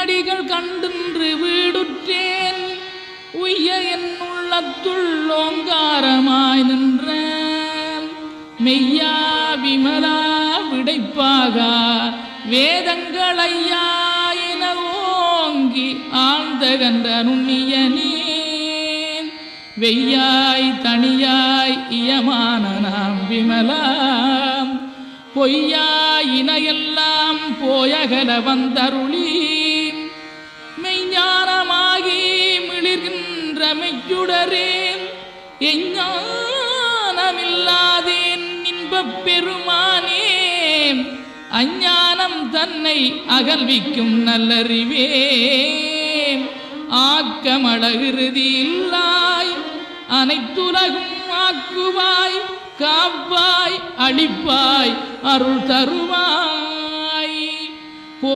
திருவடிகள் கண்டின்று வீடுற்றேன் உய்ய என் உள்ளத்துள் ஓங்காரமாய் நின்ற மெய்யா விமலா விடைப்பாக வேதங்களையா என ஓங்கி ஆழ்ந்தகன்ற நுண்ணியனே வெய்யாய் தனியாய் இயமான நாம் விமலாம் பொய்யாயினையெல்லாம் போயகல வந்தருளி மெய்ஞானமாகி மிளிர்கின்ற மெய்ச்சுடரே எஞ்ஞானமில்லாதேன் இன்பப் பெருமானே அஞ்ஞானம் தன்னை அகல்விக்கும் நல்லறிவே ஆக்கமழகிருதி இல்லாய் அனைத்துலகும் ஆக்குவாய் காப்பாய் அளிப்பாய் அருள் தருவாய்.